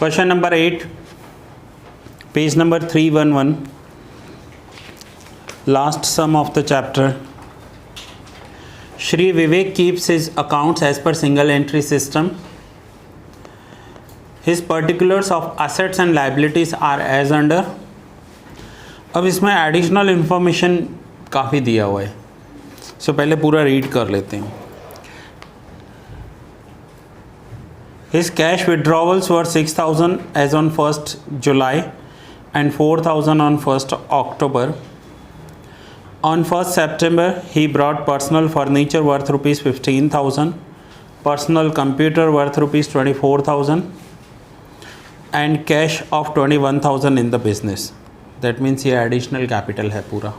Question number 8, page number 311, last sum of the chapter. Shri Vivek keeps his accounts as per single entry system. His particulars of assets and liabilities are as under. अब इसमें additional information काफ़ी दिया हुआ है, सो पहले पूरा read कर लेते हैं. His cash withdrawals were 6,000 as on 1st July and 4,000 on 1st October. On 1st September, he brought personal furniture worth rupees 15,000, personal computer worth rupees 24,000, and cash of 21,000 in the business. That means ये additional capital है पूरा.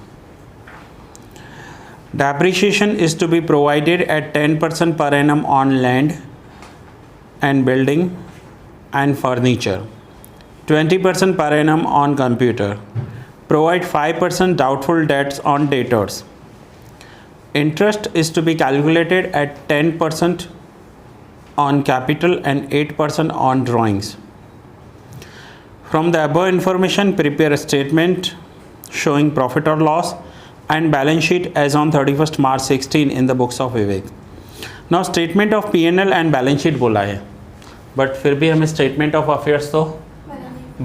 Depreciation is to be provided at 10% per annum on land and building and furniture, 20% per annum on computer. Provide 5% doubtful debts on debtors. Interest is to be calculated at 10% on capital and 8% on drawings. From the above information, prepare a statement showing profit or loss and balance sheet as on 31st March 16 in the books of Vivek. Now statement of P&L and balance sheet बोला है, but फिर भी हमें statement of affairs तो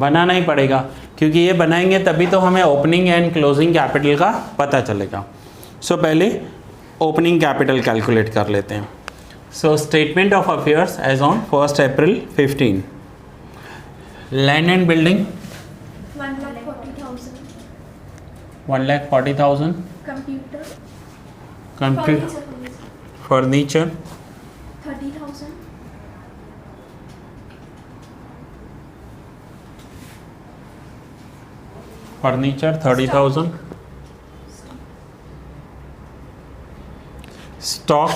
बनाना ही पड़ेगा, क्योंकि ये बनाएंगे तभी तो हमें ओपनिंग एंड क्लोजिंग कैपिटल का पता चलेगा. सो पहले ओपनिंग कैपिटल कैलकुलेट कर लेते हैं. So statement of affairs as on 1st April 15. Land and building 1,40,000. Computer furniture 30,000. Furniture 30,000. Stock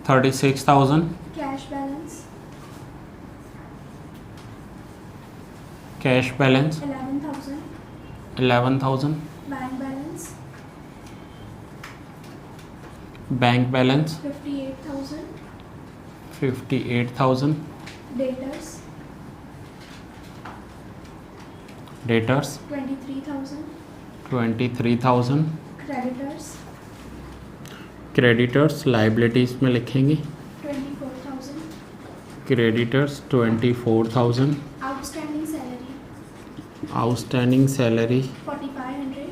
36,000. Cash balance cash balance 11,000. 11,000. Bank balance bank balance 58,000. 58,000. Debtors debtors 23,000. 23,000. Creditors creditors liabilities में लिखेंगे 24,000. Creditors 24,000. Outstanding salary outstanding salary 4,500.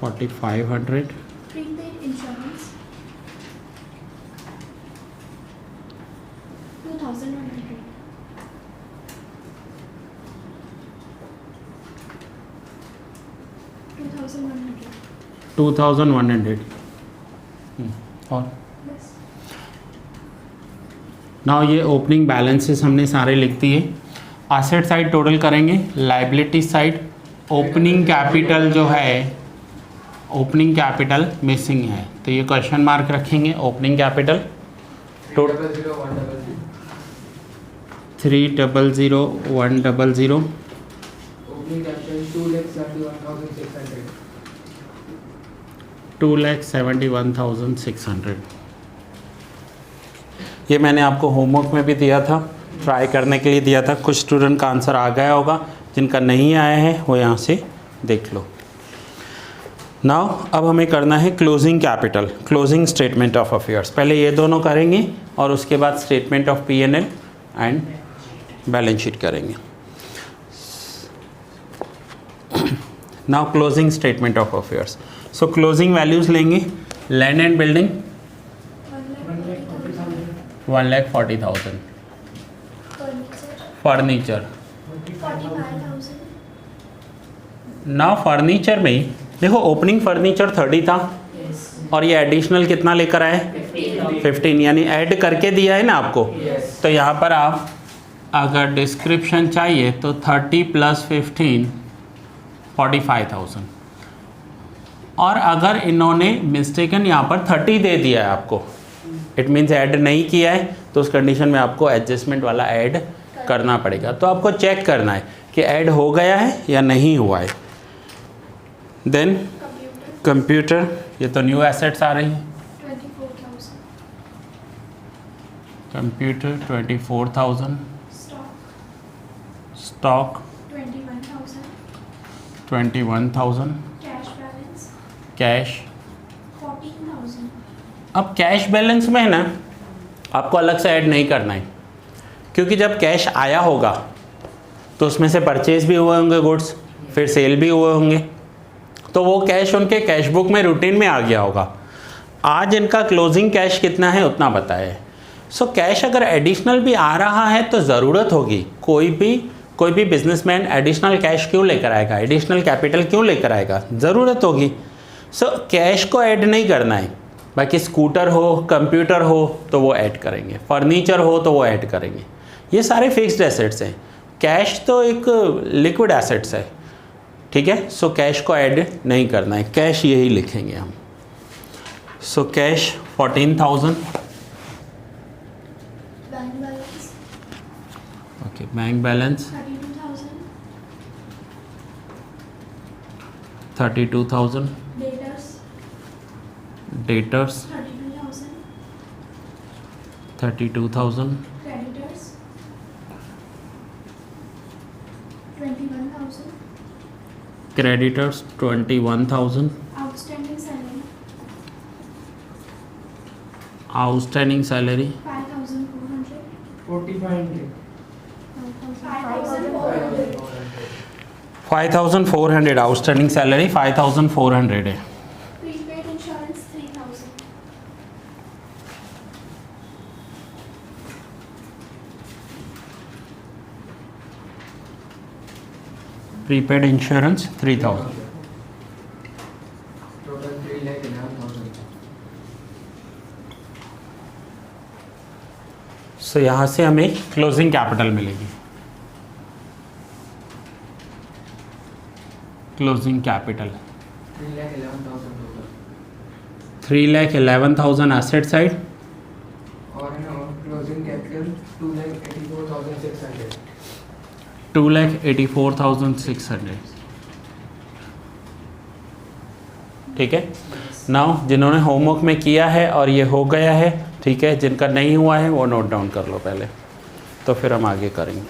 4,500. Prepaid insurance 2,100. 2,100. और Yes. Now ये opening balances हमने सारे लिख दिए. Asset side total करेंगे, liability side opening capital जो है, ओपनिंग कैपिटल मिसिंग है, तो ये क्वेश्चन मार्क रखेंगे. Opening capital 300,100. Opening capital 2,71,600. 2,71,600. ये मैंने आपको होमवर्क में भी दिया था, ट्राई करने के लिए दिया था. कुछ स्टूडेंट का आंसर आ गया होगा, जिनका नहीं आया है वो यहाँ से देख लो. नाउ अब हमें करना है closing capital, closing statement of affairs. पहले ये दोनों करेंगे और उसके बाद statement of P&L and balance sheet करेंगे. Now closing statement of affairs. So closing values लेंगे. Land and building 1,40,000. Furniture furniture 45,000. ना फर्नीचर में देखो ओपनिंग फर्नीचर 30 था Yes. और ये एडिशनल कितना लेकर आए 15, यानी ऐड करके दिया है ना आपको. तो यहाँ पर आप अगर डिस्क्रिप्शन चाहिए तो 30 + 15 45,000. और अगर इन्होंने मिस्टेकन यहाँ पर 30 दे दिया है आपको, इट मीन्स ऐड नहीं किया है, तो उस कंडीशन में आपको एडजस्टमेंट वाला ऐड करना पड़ेगा. तो आपको चेक करना है कि ऐड हो गया है या नहीं हुआ है. देन कंप्यूटर, ये तो न्यू एसेट्स आ रही हैं. 24,000. Computer 24,000, stock stock 21,000, 21,000, cash balance cash. 14,000, अब कैश बैलेंस में है ना, आपको अलग से ऐड नहीं करना है, क्योंकि जब कैश आया होगा तो उसमें से परचेज भी हुए होंगे गुड्स, फिर सेल भी हुए होंगे, तो वो कैश उनके कैश बुक में रूटीन में आ गया होगा। आज इनका क्लोजिंग कैश कितना है उतना बताए। सो कैश अगर एडिशनल भी आ रहा है तो ज़रूरत होगी, कोई भी बिजनेसमैन एडिशनल कैश क्यों लेकर आएगा, एडिशनल कैपिटल क्यों लेकर आएगा, ज़रूरत होगी। सो कैश को ऐड नहीं करना है। बाकी स्कूटर हो, कंप्यूटर हो तो वो ऐड करेंगे, फर्नीचर हो तो वो ऐड करेंगे, ये सारे फिक्स्ड एसेट्स हैं। कैश तो एक लिक्विड एसेट्स है, ठीक है। सो कैश को ऐड नहीं करना है, कैश यही लिखेंगे हम। So cash 14,000, bank balance okay, bank balance 32,000, 32,000, debtors debtors 32,000, 32,000, creditors 21,000, creditors 21,000, outstanding salary outstanding salary 5,400, 4,500. 5,400, 5,400, outstanding salary 5,400 है। prepaid insurance 3,000, prepaid insurance 3,000। Total 3,11,000. सो यहाँ से हमें क्लोजिंग कैपिटल मिलेगी। Closing capital 3,11,000 total. 3,11,000 asset side और closing capital 2,84,600. 2,84,600, ठीक है। Now जिन्होंने homework में किया है और ये हो गया है, ठीक है, जिनका नहीं हुआ है वो नोट डाउन कर लो पहले, तो फिर हम आगे करेंगे।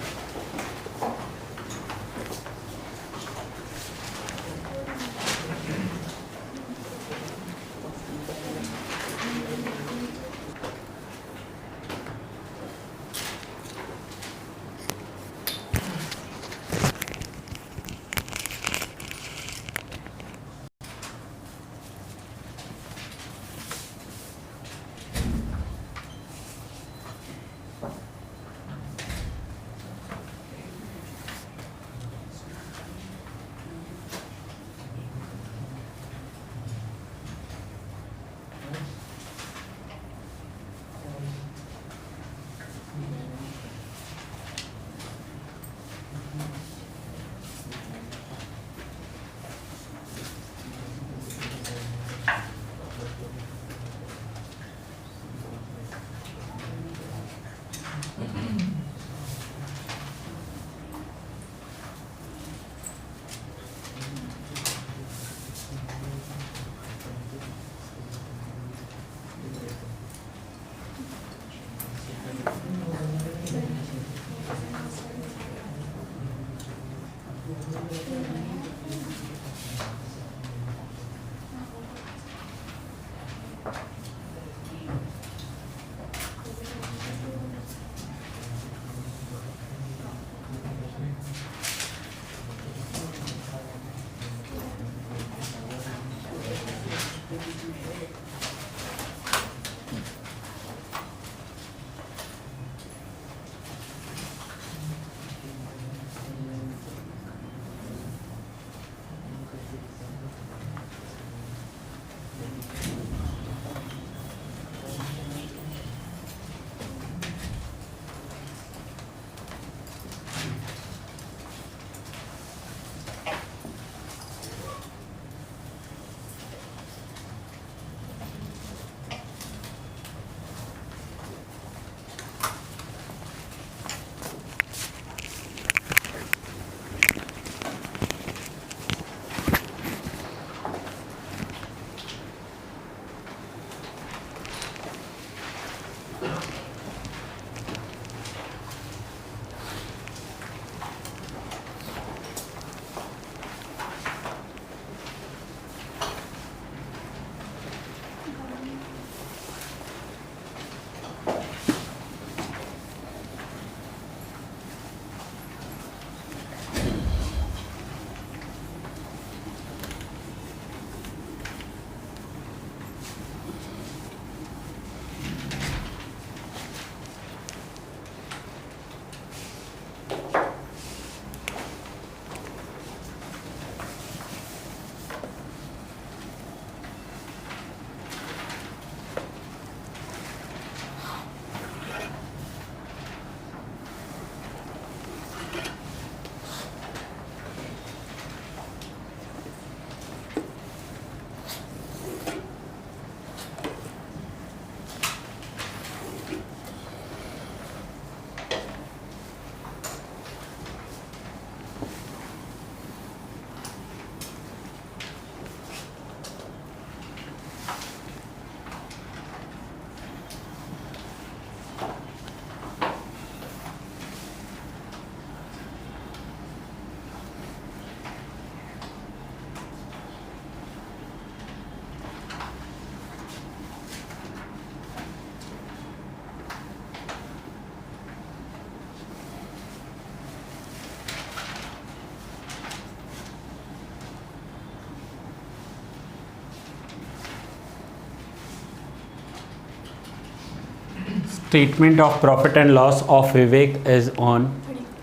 Statement of profit and loss of Vivek is on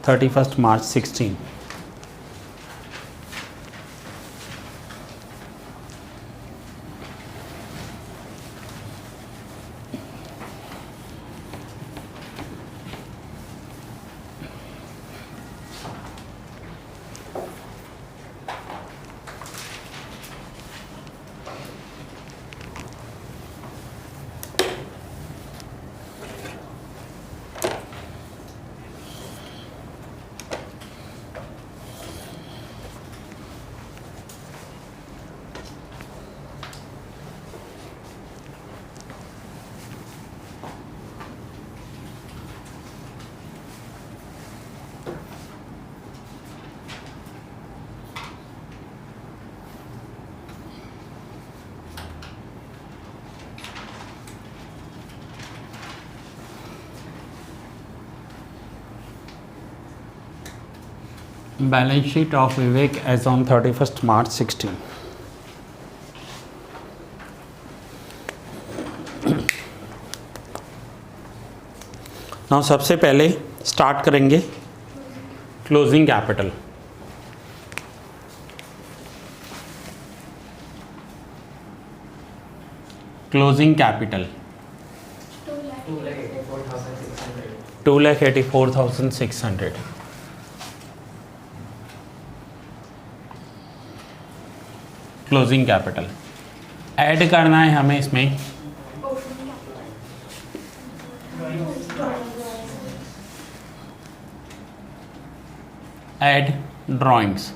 31st March 16. Balance sheet of Vivek as on 31st March 16. Now सबसे पहले स्टार्ट करेंगे closing capital. Closing capital 2,84,600. Closing capital add करना है हमें इसमें ऐड ड्राइंग्स.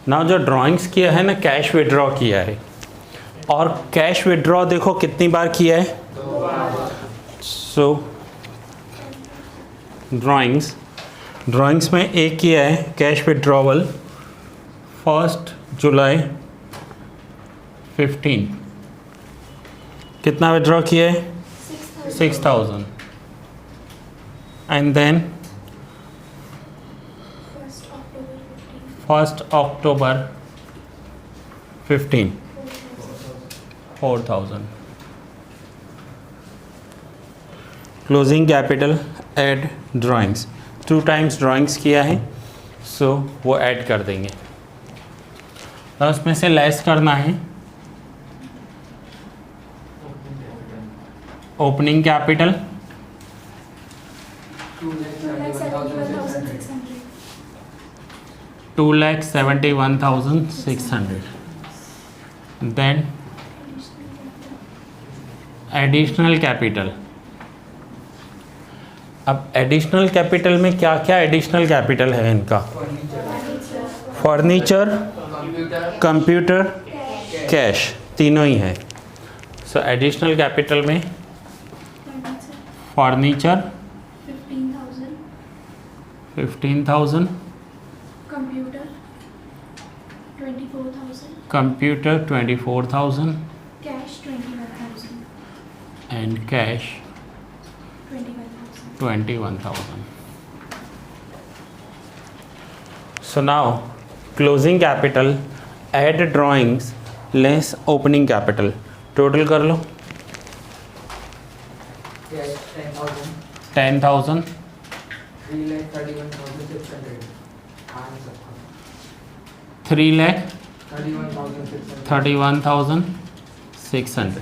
ना जो ड्राइंग्स किया है ना कैश विड्रॉ किया है और कैश विड्रॉ देखो कितनी बार किया है. सो ड्राइंग्स में एक किया है कैश विड्रॉवल 1 जुलाई 15. कितना विड्रॉ किया है 6,000. And then 1 October 15 4,000. Closing capital add drawings 2 times drawings किया है सो वो ऐड कर देंगे. तो उसमें से लेस करना है opening capital 2,71,600. Then additional capital. अब एडिशनल कैपिटल में क्या क्या एडिशनल कैपिटल है इनका. फर्नीचर, कंप्यूटर, कैश तीनों ही है. सो एडिशनल कैपिटल में furniture 15,000, computer 24,000 and cash 21,000. So now closing capital add drawings less opening capital. Total कर लो 10,000 3,31,600.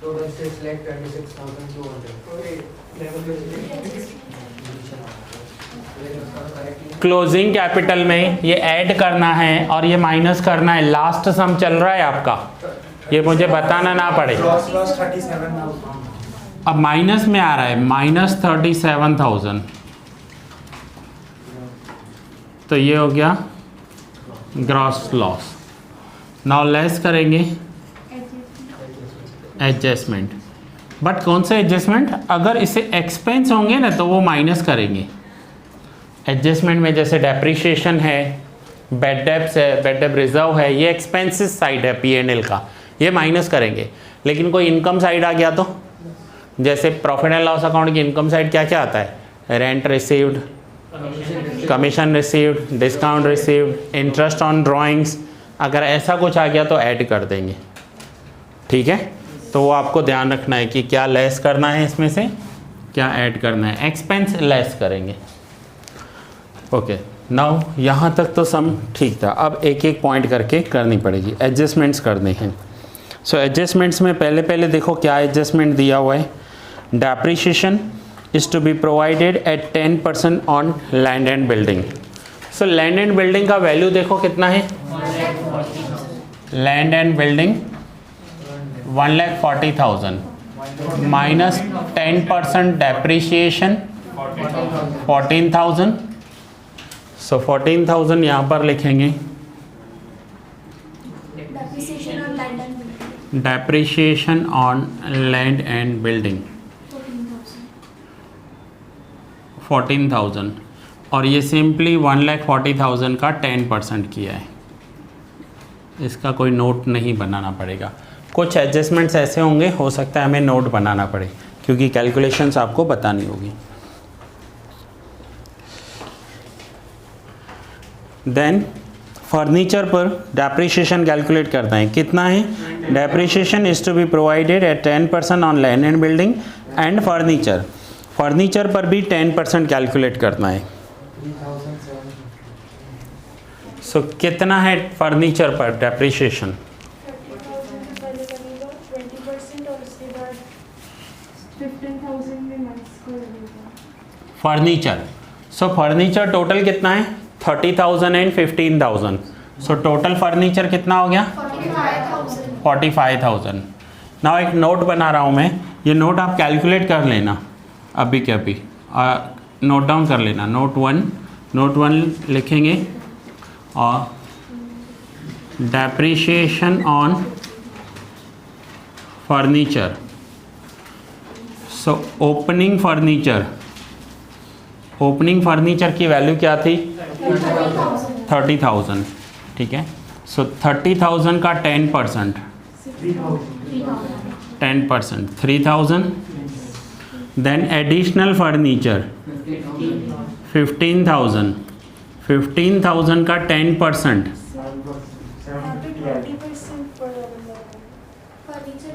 Total 6,26,200. क्लोजिंग कैपिटल में ये ऐड करना है और ये माइनस करना है. लास्ट सम चल रहा है आपका, ये मुझे बताना ना पड़े. अब माइनस में आ रहा है -37,000. तो ये हो गया ग्रॉस लॉस. नाउ लेस करेंगे एडजस्टमेंट. बट कौन सा एडजस्टमेंट, अगर इसे एक्सपेंस होंगे ना तो वो माइनस करेंगे. एडजस्टमेंट में जैसे डेप्रिशिएशन है, बैड डेब्ट्स है, बैड डेब्ट रिजर्व है, ये एक्सपेंसेस साइड है P&L का, ये माइनस करेंगे. लेकिन कोई इनकम साइड आ गया तो जैसे प्रॉफिट एंड लॉस अकाउंट की इनकम साइड क्या क्या आता है, rent received, commission received, discount received, interest on drawings, अगर ऐसा कुछ आ गया तो ऐड कर देंगे। ठीक है, तो वो आपको ध्यान रखना है कि क्या लेस करना है, इसमें से क्या ऐड करना है। एक्सपेंस लेस करेंगे। ओके, नाउ यहाँ तक तो सम ठीक था। अब एक एक पॉइंट करके करनी पड़ेगी, एडजस्टमेंट्स करने हैं। सो एडजस्टमेंट्स में पहले देखो क्या एडजस्टमेंट दिया हुआ है। Depreciation is to be provided at 10% on land and building. So land and building का वैल्यू देखो कितना है, land and building 1,40,000 minus 10% depreciation 14,000। So 14,000 यहाँ पर लिखेंगे। Depreciation on land and building, depreciation on land and building 14,000. 14,000 और ये simply 1,40,000 का 10% किया है। इसका कोई नोट नहीं बनाना पड़ेगा। कुछ एडजस्टमेंट्स ऐसे होंगे, हो सकता है हमें नोट बनाना पड़े क्योंकि कैलकुलेशंस आपको बतानी होगी। देन फर्नीचर पर डेप्रिसिएशन कैलकुलेट करते हैं। कितना है, depreciation is to be provided at 10% on land and building and furniture. Furniture पर भी 10% कैलकुलेट करना है। 3,750. सो कितना है फर्नीचर पर डेप्रिसिएशन, 30,000 पहले बनेगा 20% और उसके बाद 15,000 में माइनस कर देगा. फर्नीचर। सो फर्नीचर टोटल कितना है, 30,000 एंड 15,000। सो टोटल फर्नीचर कितना हो गया, 45,000. 45,000। नाउ एक नोट बना रहा हूँ मैं, ये नोट आप कैलकुलेट कर लेना अभी के अभी, नोट डाउन कर लेना। नोट वन लिखेंगे और depreciation on furniture. So opening furniture की वैल्यू क्या थी, 30,000। ठीक है, सो 30,000 का 10%, 3,000। देन एडिशनल फर्नीचर 15,000, 15,000 का 10%, 20% पर फर्नीचर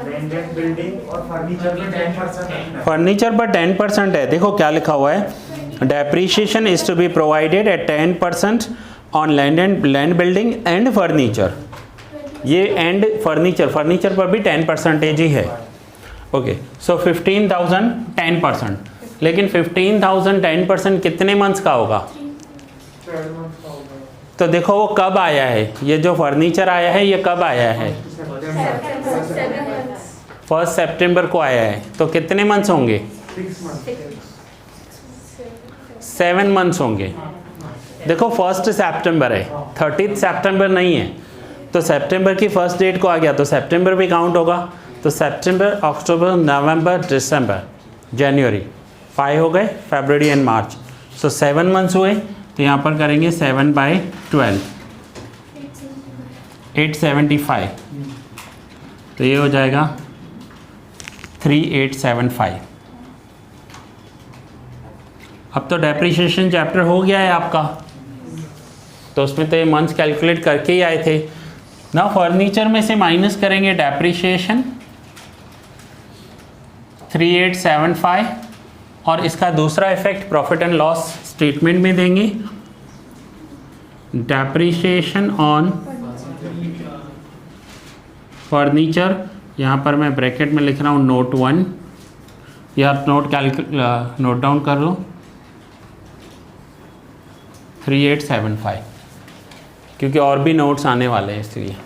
रेंटेड बिल्डिंग और फर्नीचर में 10%. फर्नीचर पर 10% है। देखो क्या लिखा हुआ है, depreciation is to be provided at 10% on land building and furniture. ये एंड फर्नीचर पर भी 10% ही है। ओके, सो 15,000 10%, लेकिन 15,000 10% कितने मंथ्स का होगा, 12 months का होगा. तो देखो वो कब आया है, ये जो फर्नीचर आया है ये कब आया है, 1 सितंबर को आया है। तो कितने मंथ्स होंगे, 6 months. 7 मंथ्स होंगे। देखो 1 सितंबर है, 30 सितंबर नहीं है, तो सितंबर की फर्स्ट डेट को आ गया तो सितंबर भी काउंट होगा। तो सितंबर, अक्टूबर, नवंबर, दिसंबर, जनवरी 5 हो गए, फरवरी एंड मार्च। सो 7 मंथ्स हुए, तो यहाँ पर करेंगे 7/12, 875। तो ये हो जाएगा 3875। अब तो डेप्रिसिएशन चैप्टर हो गया है आपका, तो उसमें तो ये मंथ्स कैलकुलेट करके ही आए थे ना। फर्नीचर में से माइनस करेंगे डेप्रिसिएशन 3875, और इसका दूसरा effect profit and loss statement में देंगे। डेप्रिसिएशन ऑन फर्नीचर, यहाँ पर मैं ब्रैकेट में लिख रहा हूँ नोट 1, या नोट डाउन कर लो 3875, क्योंकि और भी नोट्स आने वाले हैं इसलिए।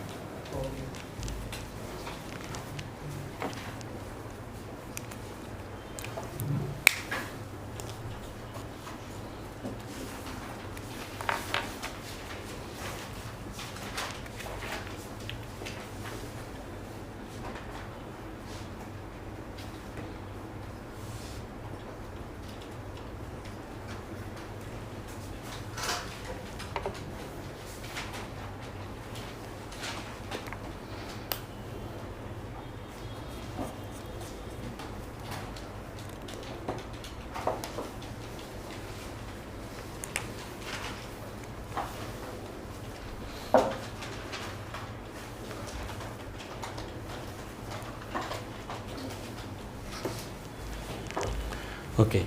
ओके,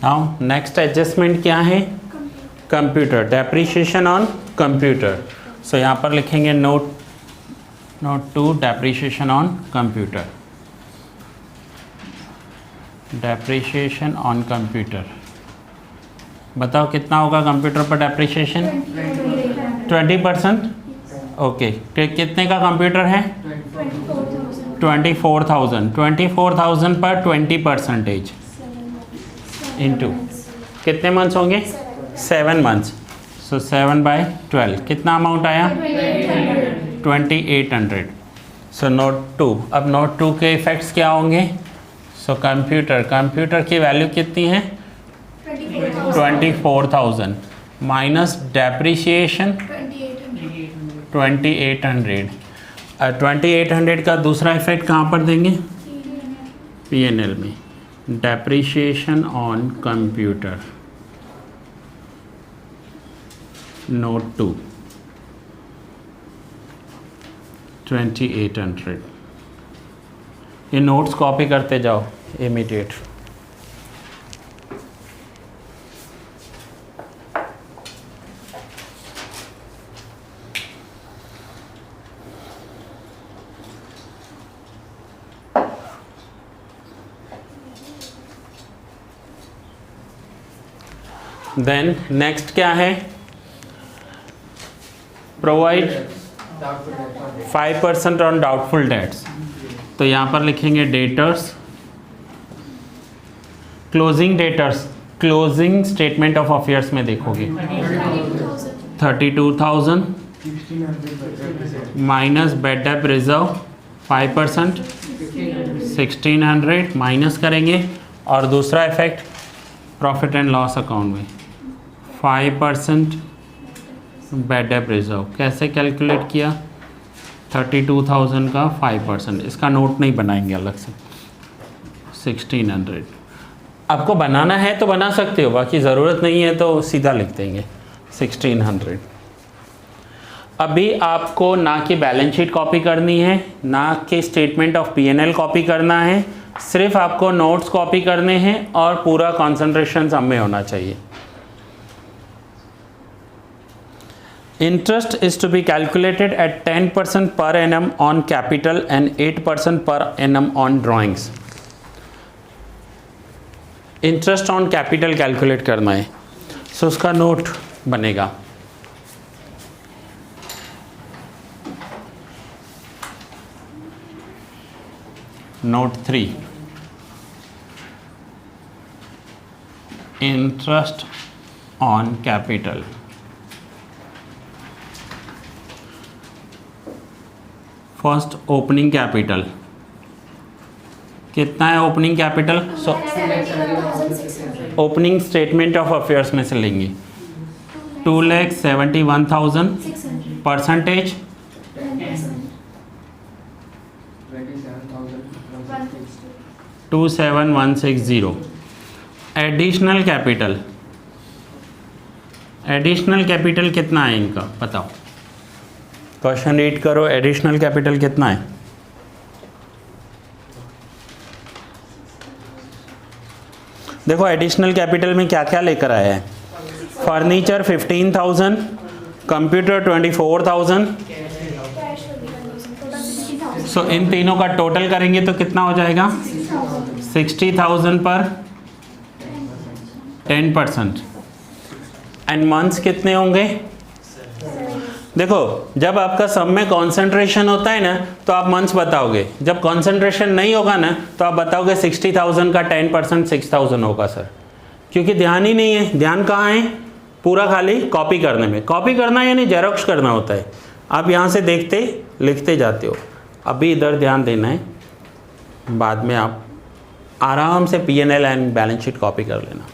नाउ नेक्स्ट एडजस्टमेंट क्या है? Computer, depreciation on computer. So यहाँ पर लिखेंगे note 2 depreciation on computer, depreciation on computer. बताओ कितना होगा कंप्यूटर पर डेप्रिशिएशन? 20%। ओके, कितने का कंप्यूटर है? 24,000। 24,000 पर 20% इंटू कितने मंथ्स होंगे? 7 मंथ्स। सो 7/12 कितना अमाउंट आया? 2800। सो नोट 2, अब नोट 2 के इफ़ेक्ट्स क्या होंगे? सो कंप्यूटर की वैल्यू कितनी है? 24,000 माइनस डेप्रिशिएशन 2800। 2800 का दूसरा इफेक्ट कहाँ पर देंगे? P&L में, डेप्रिशिएशन ऑन कंप्यूटर नोट 2 2800। ये नोट्स कॉपी करते जाओ इमीडिएट। देन नेक्स्ट क्या है? Provide 5% on doubtful debts. तो यहाँ पर लिखेंगे debtors, closing debtors, closing statement of affairs में देखोगे 32,000 minus bed date reserve 5% 1600 minus करेंगे। और दूसरा effect profit and loss account में 5% बेड डेट रिजर्व। कैसे कैलकुलेट किया? 32,000 का 5%। इसका नोट नहीं बनाएंगे अलग से। 1600 आपको बनाना है तो बना सकते हो, बाकी ज़रूरत नहीं है तो सीधा लिख देंगे 1600। अभी आपको ना कि बैलेंस शीट कॉपी करनी है, ना कि स्टेटमेंट ऑफ P&L कॉपी करना है, सिर्फ आपको नोट्स कॉपी करने हैं और पूरा कंसंट्रेशन सब में होना चाहिए। Interest is to be calculated at 10% per annum on capital and 8% per annum on drawings. Interest on capital calculate करना है, सो उसका नोट बनेगा। Note 3, interest on capital. First opening capital कितना है? Opening capital so opening statement of affairs में से लेंगे 2,71,000 percentage 27,160। Additional capital कितना है इनका बताओ? क्वेश्चन रीड करो, एडिशनल कैपिटल कितना है? देखो एडिशनल कैपिटल में क्या क्या लेकर आया है। Furniture 15,000, computer 24,000। सो इन तीनों का टोटल करेंगे तो कितना हो जाएगा? 60,000 पर 10%। एंड मंथ्स कितने होंगे? देखो जब आपका सब में कॉन्सेंट्रेशन होता है ना तो आप मंथ्स बताओगे, जब कॉन्सेंट्रेशन नहीं होगा ना तो आप बताओगे 60,000 का 10% 6,000 होगा सर, क्योंकि ध्यान ही नहीं है। ध्यान कहाँ है? पूरा खाली कॉपी करने में। कॉपी करना यानी जेरोक्स करना होता है। आप यहाँ से देखते लिखते जाते हो, अभी इधर ध्यान देना है, बाद में आप आराम से P&L and balance sheet copy कर लेना।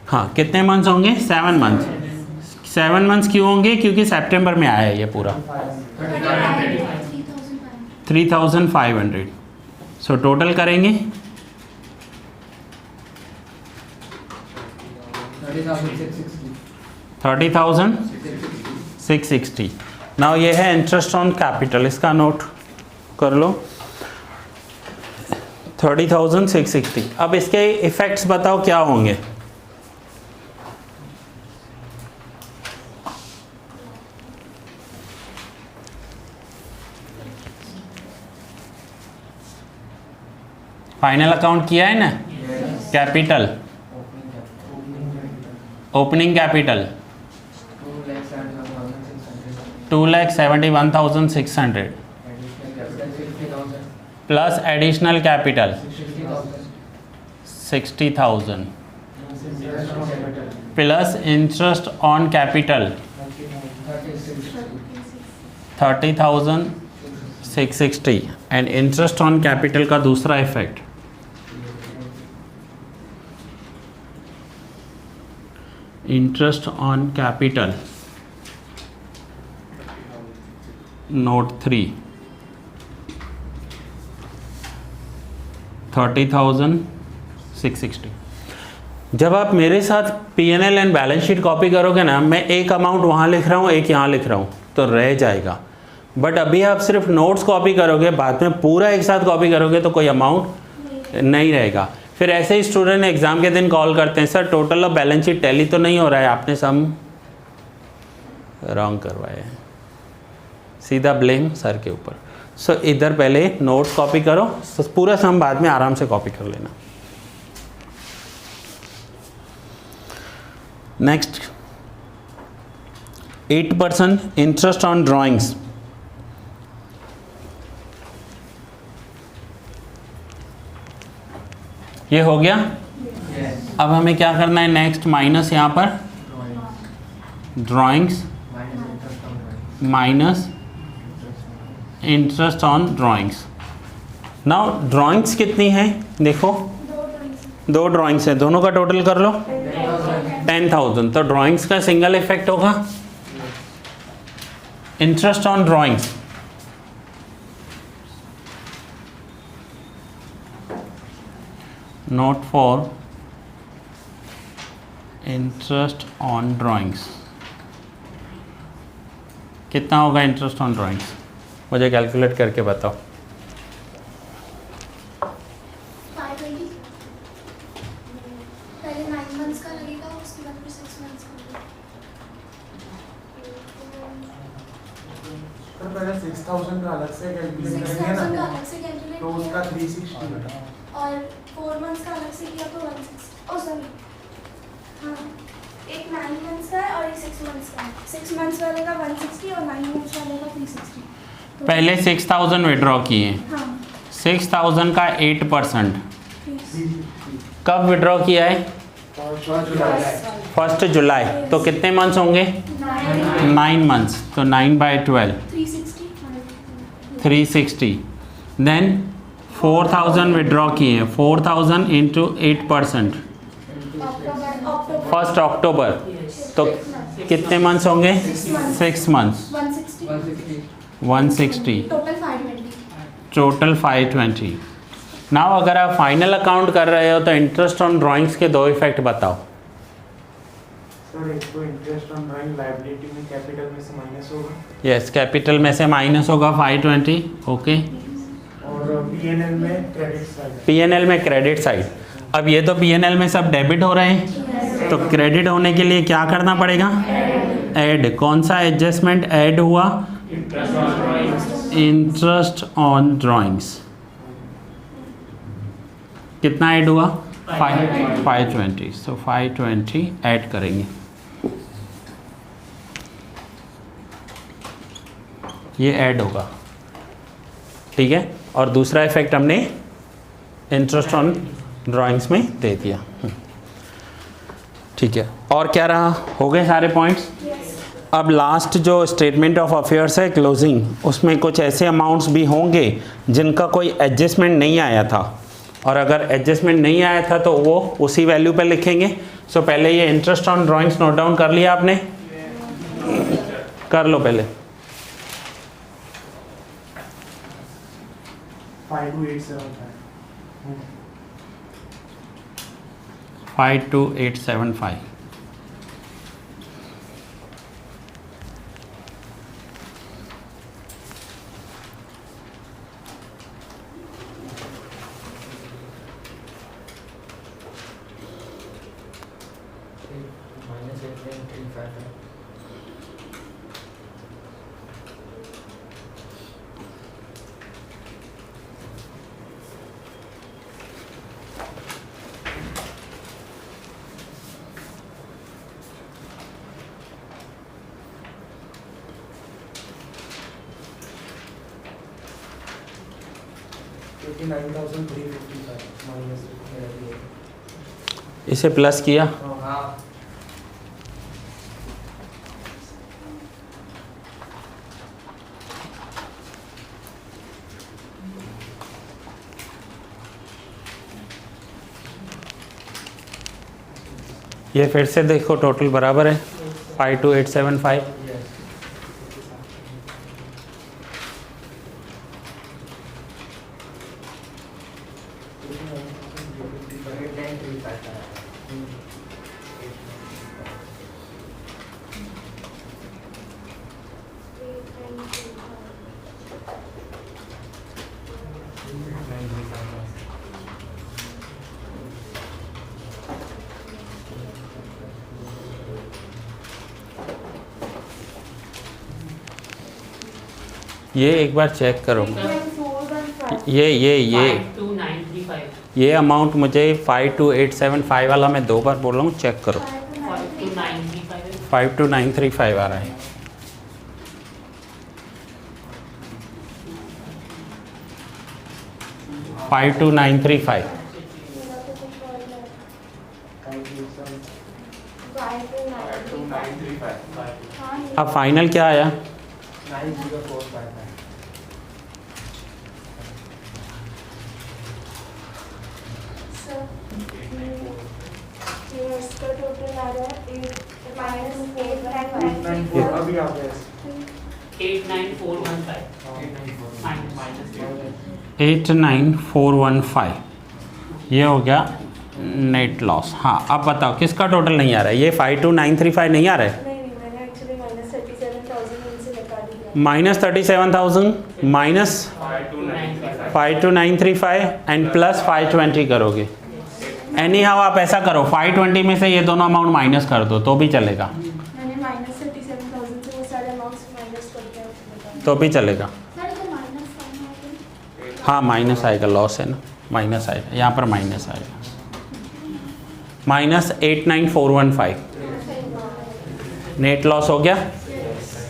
हाँ, कितने मंथ्स होंगे? 7 मंथ्स। 7 मंथ्स क्यों होंगे? क्योंकि सितंबर में आया है ये पूरा 3,500। सो टोटल करेंगे 30,660। नाउ ये है इंटरेस्ट ऑन कैपिटल, इसका नोट कर लो। 30,660। अब इसके इफेक्ट्स बताओ क्या होंगे। फाइनल अकाउंट किया है ना, capital, opening capital 2,71,600 plus additional capital 60,000 plus interest on capital 30,660 and interest on capital का दूसरा effect interest on capital note 3 30,660। जब आप मेरे साथ P&L and balance sheet copy करोगे ना, मैं एक अमाउंट वहाँ लिख रहा हूँ, एक यहाँ लिख रहा हूँ, तो रह जाएगा। बट अभी आप सिर्फ नोट्स कॉपी करोगे, बाद में पूरा एक साथ कॉपी करोगे तो कोई अमाउंट नहीं रहेगा। फिर ऐसे ही स्टूडेंट एग्जाम के दिन कॉल करते हैं, sir total of balance sheet tally तो नहीं हो रहा है, आपने सम रॉन्ग करवाया है। सीधा ब्लेम सर के ऊपर। सो इधर पहले नोट्स कॉपी करो, पूरा सम बाद में आराम से कॉपी कर लेना। Next 8% interest on drawings. ये हो गया। अब हमें क्या करना है नेक्स्ट, माइनस यहाँ पर drawings minus interest on drawings. Now drawings कितनी है देखो, 2 ड्राइंग्स है, दोनों का टोटल कर लो 10,000। तो ड्राइंग्स का सिंगल इफेक्ट होगा interest on drawings note for interest on drawings. कितना होगा इंटरेस्ट ऑन ड्राइंग्स, मुझे कैलकुलेट करके बताओ। 520 पहले 9 मंथ्स का लगेगा, उसके बाद फिर 6 मंथ्स का लगेगा। तो पहले 6,000 का अलग से कैलकुलेट 6,000 करेंगे का ना, अलग से कैलकुलेट तो उसका किया 360 और 4 मंथ्स का अलग से किया तो 160। ओ सॉरी, हाँ, एक 9 मंथ्स का है और एक 6 मंथ्स का है। 6 मंथ्स वाले का 160 और 9 मंथ्स वाले का 360। तो पहले 6,000 विड्रॉ किए, हाँ 6,000 का 8% कब विड्रॉ किया है, 1 जुलाई। तो कितने मंथ्स होंगे, 9 मंथ्स। तो 9/12 360। देन 4,000 विड्रॉ किए, 4,000 इंटू 8% 1 अक्टूबर। तो कितने मंथ्स होंगे, 6 मंथ्स 160 टोटल 520। नाउ अगर आप फाइनल अकाउंट कर रहे हो तो इंटरेस्ट ऑन ड्राइंग्स के 2 इफेक्ट बताओ। सर एक तो इंटरेस्ट ऑन ड्राइंग लायबिलिटी में कैपिटल में से माइनस होगा, यस कैपिटल में से माइनस होगा 520, ओके। और P&L में क्रेडिट साइड। P&L में क्रेडिट साइड। अब ये तो P&L में सब डेबिट हो रहे हैं, तो क्रेडिट होने के लिए क्या करना पड़ेगा, ऐड। कौन सा एडजस्टमेंट ऐड हुआ, इंटरेस्ट ऑन ड्राइंग्स। कितना ऐड हुआ, 520। सो 520 ऐड करेंगे, ये ऐड होगा, ठीक है। और दूसरा इफेक्ट हमने इंटरेस्ट ऑन ड्राइंग्स में दे दिया, ठीक है। और क्या रहा, हो गए सारे पॉइंट्स। अब लास्ट जो स्टेटमेंट ऑफ अफेयर्स है क्लोजिंग, उसमें कुछ ऐसे अमाउंट्स भी होंगे जिनका कोई एडजस्टमेंट नहीं आया था, और अगर एडजस्टमेंट नहीं आया था तो वो उसी वैल्यू पे लिखेंगे। सो पहले ये interest on drawings note down कर लिया आपने, कर लो पहले। 52875। 59,355 माइनस इसे प्लस किया, हाँ ये फिर से देखो टोटल बराबर है 52875। ये एक बार चेक करो, 415 ये 52935 ये अमाउंट मुझे 52875 वाला मैं 2 बार बोल रहा हूँ, चेक करो। 52935 52935 आ रहा है। Five two nine three five. मेरा तो कुछ और है। 5935 हाँ ये अब फाइनल क्या आया? 90455 सर ये इसका टोटल आ रहा है -894 अभी आ गया 89415 माइनस 89415 ये हो गया नेट लॉस। हाँ अब बताओ किसका टोटल नहीं आ रहा है? ये 52935 नहीं आ रहा है। नहीं मैंने एक्चुअली -37,000 इनसे निकाल दिया। -37,000 माइनस 52935 एंड प्लस 520 करोगे। एनी हाउ आप ऐसा करो 520 में से ये दोनों अमाउंट माइनस कर दो तो भी चलेगा, मैंने -37,000 से वो सारे अमाउंट्स माइनस करके आपको बताया। तो भी चलेगा। सर इधर माइनस साइन है हाँ माइनस आएगा, लॉस है ना, माइनस आएगा, यहाँ पर माइनस आएगा। -89415 नेट लॉस हो गया।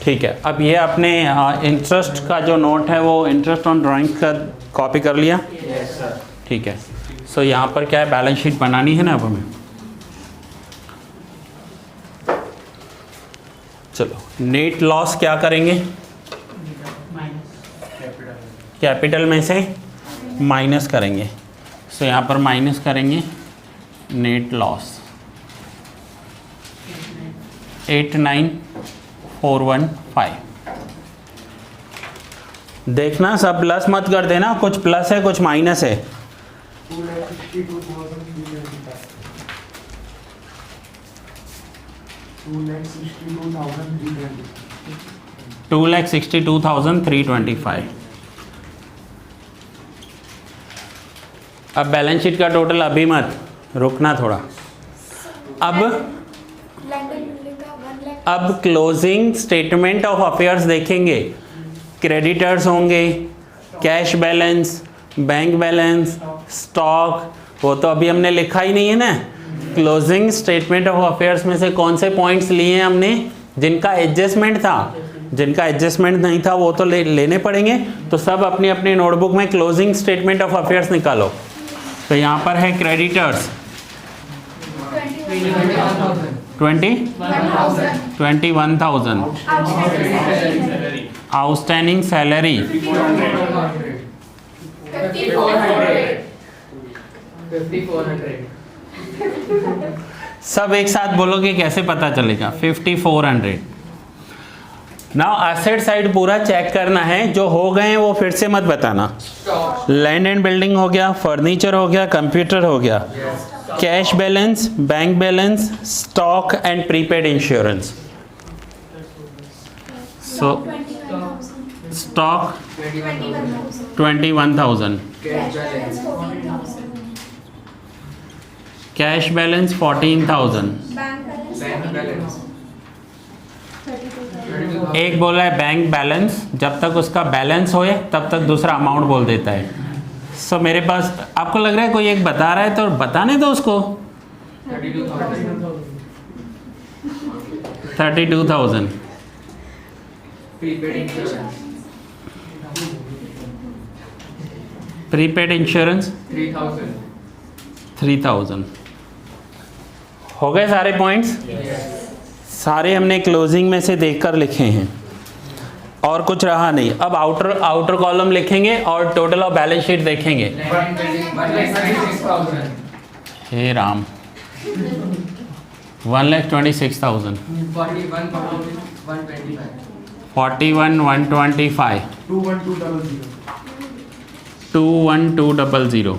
ठीक है, अब ये अपने इंटरेस्ट का जो नोट है वो इंटरेस्ट ऑन ड्राइंग का कॉपी कर लिया। Yes sir. ठीक है, सो यहाँ पर क्या है, बैलेंस शीट बनानी है ना अब हमें। चलो नेट लॉस क्या करेंगे? कैपिटल में से माइनस करेंगे। सो यहाँ पर माइनस करेंगे नेट लॉस 89415। देखना सब प्लस मत कर देना, कुछ प्लस है कुछ माइनस है। 2,62,320। अब बैलेंस शीट का टोटल अभी मत, रुकना थोड़ा। अब अब क्लोजिंग स्टेटमेंट ऑफ अफेयर्स देखेंगे। क्रेडिटर्स होंगे, cash balance, bank balance, stock, वो तो अभी हमने लिखा ही नहीं है ना। क्लोजिंग स्टेटमेंट ऑफ अफेयर्स में से कौन से पॉइंट्स लिए हैं हमने? जिनका एडजस्टमेंट था, जिनका एडजस्टमेंट नहीं था वो तो लेने पड़ेंगे। तो सब अपनी अपनी नोटबुक में क्लोजिंग स्टेटमेंट ऑफ अफेयर्स निकालो। तो यहाँ पर है क्रेडिटर्स 21,000, आउटस्टैंडिंग सैलरी 5400 सब एक साथ बोलोगे कैसे पता चलेगा? 5400। नाउ एसेट साइड पूरा चेक करना है, जो हो गए हैं वो फिर से मत बताना। लैंड एंड बिल्डिंग हो गया, फर्नीचर हो गया, कंप्यूटर हो गया, cash balance, bank balance, stock and prepaid insurance. So stock 21,000, cash balance 14,000, एक बोला है बैंक बैलेंस, जब तक उसका बैलेंस होए तब तक दूसरा अमाउंट बोल देता है। सो मेरे पास, आपको लग रहा है कोई एक बता रहा है तो बताने दो उसको। 32,000, प्रीपेड इंश्योरेंस 3000 हो गए सारे पॉइंट्स। सारे हमने क्लोजिंग में से देखकर लिखे हैं और कुछ रहा नहीं। अब आउटर कॉलम लिखेंगे और टोटल ऑफ बैलेंस शीट देखेंगे। हे राम 1,26,000 41,125 21200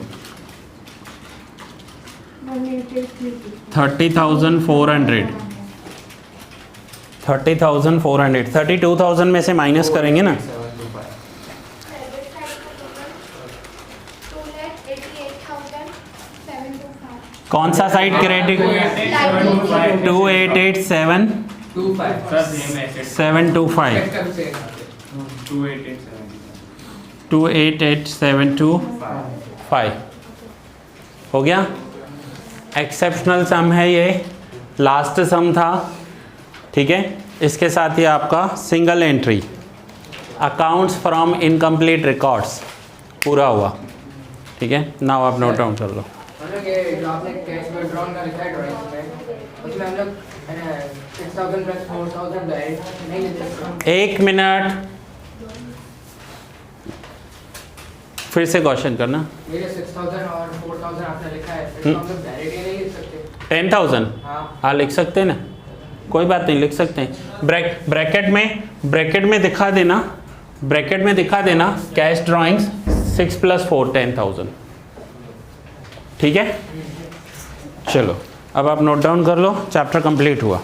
30,400 32,000 में से माइनस करेंगे ना। 2,88,725 कौन सा साइड क्रेडिट 2887 725 288,725 हो गया। एक्सेप्शनल सम है ये, लास्ट सम था, ठीक है। इसके साथ ही आपका single entry accounts from incomplete records पूरा हुआ, ठीक है। नाउ आप नोट डाउन कर लो। मतलब ये जो आपने कैश विड्रॉल का लिखा है ड्राइंग में, उसमें हम लोग 6,000 प्लस 4,000 डायरेक्ट नहीं ले सकते। 1 मिनट, फिर से क्वेश्चन करना। ये 6,000 और 4,000 आपने लिखा है, इसको हम लोग डायरेक्ट ही नहीं लिख सकते। 10,000 हाँ, हाँ लिख सकते हैं ना, कोई बात नहीं, लिख सकते हैं। ब्रैकेट में दिखा देना, ब्रैकेट में दिखा देना कैश ड्राइंग्स 6 + 4 10,000, ठीक है। चलो अब आप नोट डाउन कर लो, चैप्टर कंप्लीट हुआ।